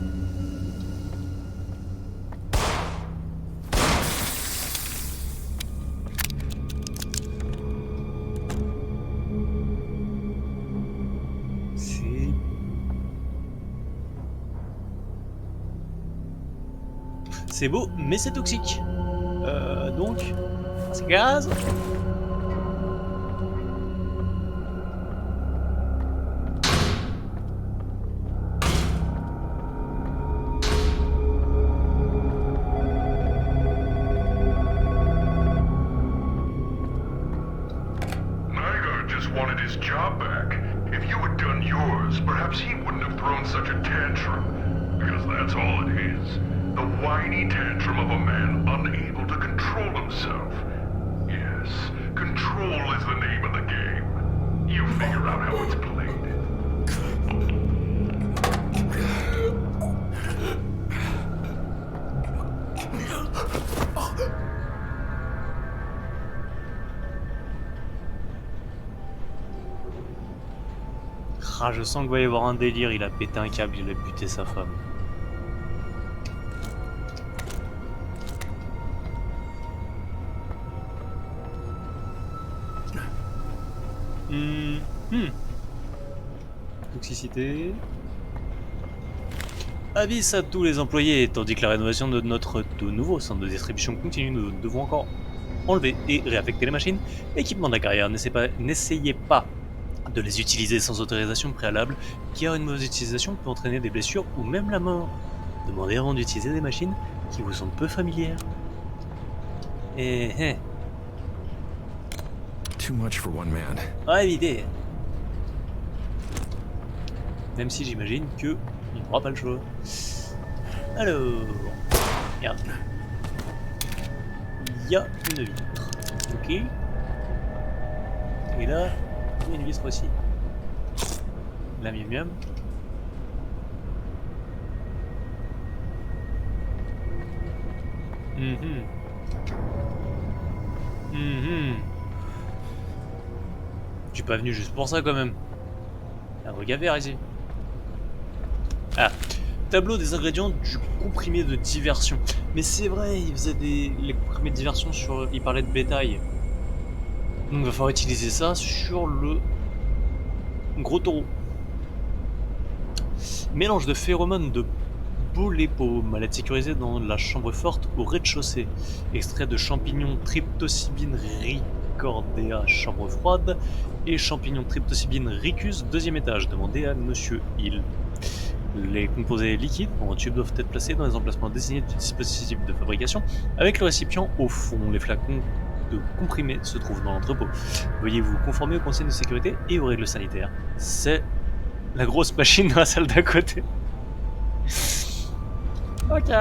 C'est beau, mais c'est toxique. Donc, c'est gaz. Nygaard just wanted his job back. If you had done yours, perhaps he wouldn't have thrown such a tantrum. Because that's all it is. The whiny tantrum of a man unable to control himself. Yes, control is the name of the game. You figure out how it's played. Ah, je sens qu'il va y avoir un délire, il a pété un câble, il a buté sa femme. Toxicité. Avis à tous les employés, tandis que la rénovation de notre tout nouveau centre de distribution continue, nous devons encore enlever et réaffecter les machines. Équipement de la carrière, n'essayez pas de les utiliser sans autorisation préalable, car une mauvaise utilisation peut entraîner des blessures ou même la mort. Demandez avant d'utiliser des machines qui vous sont peu familières. Too much for one man. À éviter. Même si j'imagine que on n'aura pas le choix. Alors, regarde. Il y a une vitre. Ok. Et là, il y a une vitre aussi. La miam miam. Je suis pas venu juste pour ça quand même. Il y a un truc à faire ici. Ah, tableau des ingrédients du comprimé de diversion. Mais c'est vrai, il faisait les comprimés de diversion sur... Il parlait de bétail. Donc il va falloir utiliser ça sur le gros taureau. Mélange de phéromones de Bolepo, malade sécurisée dans la chambre forte au rez-de-chaussée. Extrait de champignons tryptocybine ricordea, chambre froide. Et champignons tryptocybine ricus, deuxième étage. Demandez à Monsieur Hill. Les composés liquides en tube doivent être placés dans les emplacements désignés du dispositif de fabrication, avec le récipient au fond. Les flacons de comprimés se trouvent dans l'entrepôt. Veuillez vous conformer aux consignes de sécurité et aux règles sanitaires. C'est la grosse machine dans la salle d'à côté. Ok.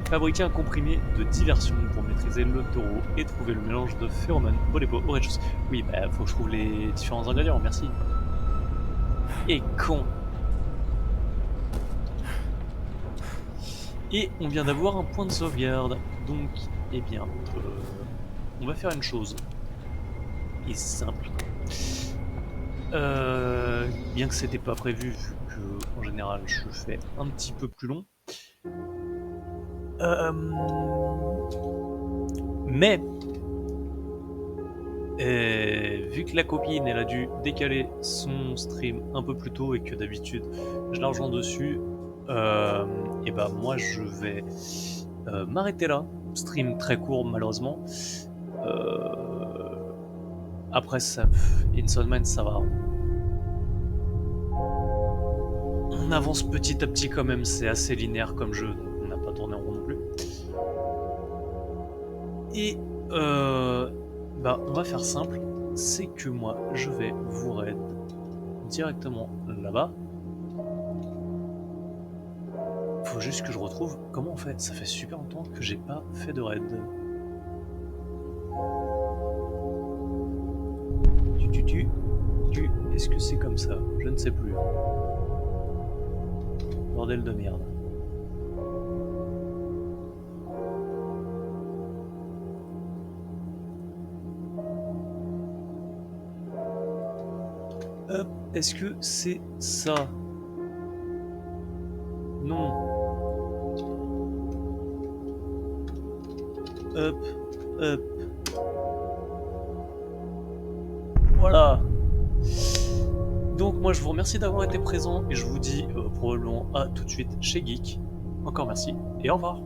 Fabriquer un comprimé de diversion pour maîtriser le taureau et trouver le mélange de phéromones Bolepo au rez-de-chaussée. Oui, bah faut que je trouve les différents ingrédients, merci. Et con. Et on vient d'avoir un point de sauvegarde. Donc, eh bien, on va faire une chose. Et simple. Bien que c'était pas prévu, vu que en général je fais un petit peu plus long. Mais vu que la copine elle a dû décaler son stream un peu plus tôt et que d'habitude je la rejoins dessus, et bah moi je vais m'arrêter là. Stream très court malheureusement. Après ça, Insomniac ça va. On avance petit à petit quand même, c'est assez linéaire comme jeu, donc on n'a pas tourné en rond non plus. Et bah on va faire simple, c'est que moi je vais vous raid directement là-bas. Faut juste que je retrouve comment on fait. Ça fait super longtemps que j'ai pas fait de raid. Est-ce que c'est comme ça? Je ne sais plus. Bordel de merde. Hop, est-ce que c'est ça? Non. Hop, hop. Voilà. Donc moi je vous remercie d'avoir été présent et je vous dis probablement à tout de suite chez Geek. Encore merci et au revoir.